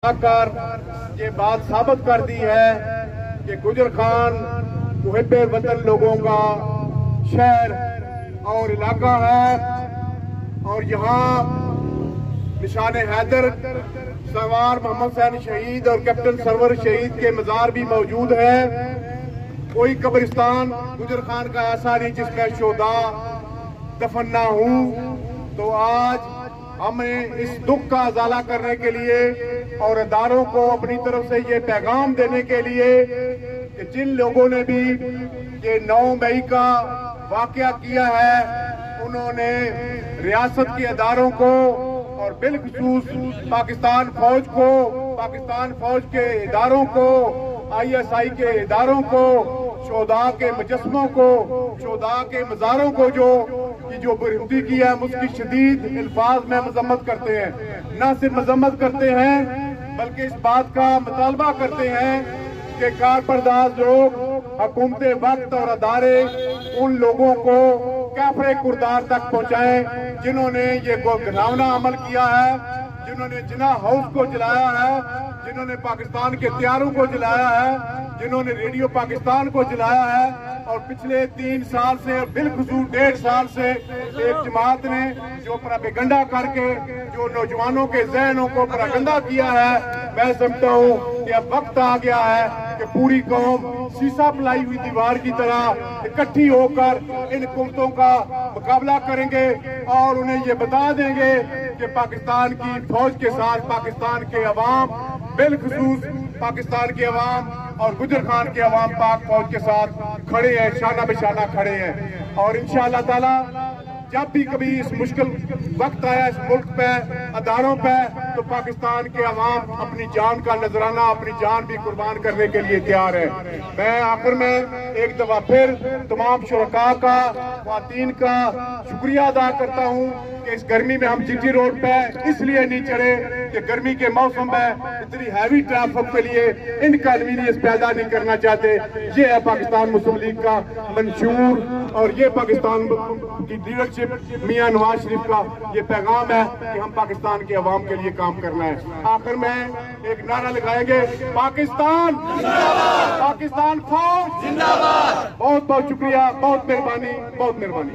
कर ये बात साबित कर दी है कि गुजर खान मुहिब्बे वतन लोगों का शहर और इलाका है और यहाँ निशान हैदर सवार मोहम्मद हुसैन शहीद और कैप्टन सरवर शहीद के मजार भी मौजूद है। कोई कब्रिस्तान गुजर खान का ऐसा नहीं जिसमें शोदा दफन ना हो। तो आज हमें इस दुख का अजाला करने के लिए और इदारों को अपनी तरफ से ये पैगाम देने के लिए कि जिन लोगों ने भी ये 9 मई का वाकया किया है उन्होंने रियासत के इदारों को और बिलखुसूस पाकिस्तान फौज के इदारों को, ISI के इदारों को, शोधा के मुजस्मों को, शोधा के मज़ारों को जो बरहमती की है उसकी शदीद अल्फाज में मजम्मत करते हैं। न सिर्फ मजम्मत करते हैं बल्कि इस बात का मुतालबा करते हैं कि कारपरदाज लोग, हुकूमत वक्त और अदारे उन लोगों को काफिर कुर्दार तक पहुंचाएं जिन्होंने ये घिनौना अमल किया है, जिन्होंने जिना हाउस को जलाया है, जिन्होंने पाकिस्तान के हथियारों को जलाया है, जिन्होंने रेडियो पाकिस्तान को जलाया है। और पिछले 3 साल से, बिलखुसूस 1.5 साल से एक जमात ने जो प्रोपेगेंडा करके जो नौजवानों के जहनों को प्रोपेगेंडा किया है, मैं समझता हूँ कि अब वक्त आ गया है कि पूरी कौम शीशा पिलाई हुई दीवार की तरह इकट्ठी होकर इन हुकूमतों का मुकाबला करेंगे और उन्हें ये बता देंगे कि पाकिस्तान की फौज के साथ पाकिस्तान के अवाम, बिलखुसूस पाकिस्तान के अवाम और गुजर खान के अवाम पाक फौज के साथ खड़े हैं, शाना बिशाना खड़े हैं। और इंशाअल्लाह ताला जब भी कभी इस मुश्किल वक्त आया इस मुल्क पे, अदारों पे, तो पाकिस्तान के अवाम अपनी जान का नजराना, अपनी जान भी कुर्बान करने के लिए तैयार है। मैं आखिर में एक दफा फिर तमाम शुरका का, ख्वातीन का शुक्रिया अदा करता हूँ कि इस गर्मी में हम GT रोड पे इसलिए नहीं चढ़े कि गर्मी के मौसम में इतनी हैवी ट्रैफिक के लिए इनकन्वीनियंस पैदा नहीं करना चाहते। ये है पाकिस्तान मुस्लिम लीग का मंशूर और ये पाकिस्तान की लीडरशिप मियां नवाज शरीफ का ये पैगाम है कि हम पाकिस्तान के अवाम के लिए काम करना है। आखिर में एक नारा लगाएंगे, पाकिस्तान जिंदाबाद, पाकिस्तान फौज जिंदाबाद। बहुत बहुत शुक्रिया, बहुत मेहरबानी, बहुत मेहरबानी।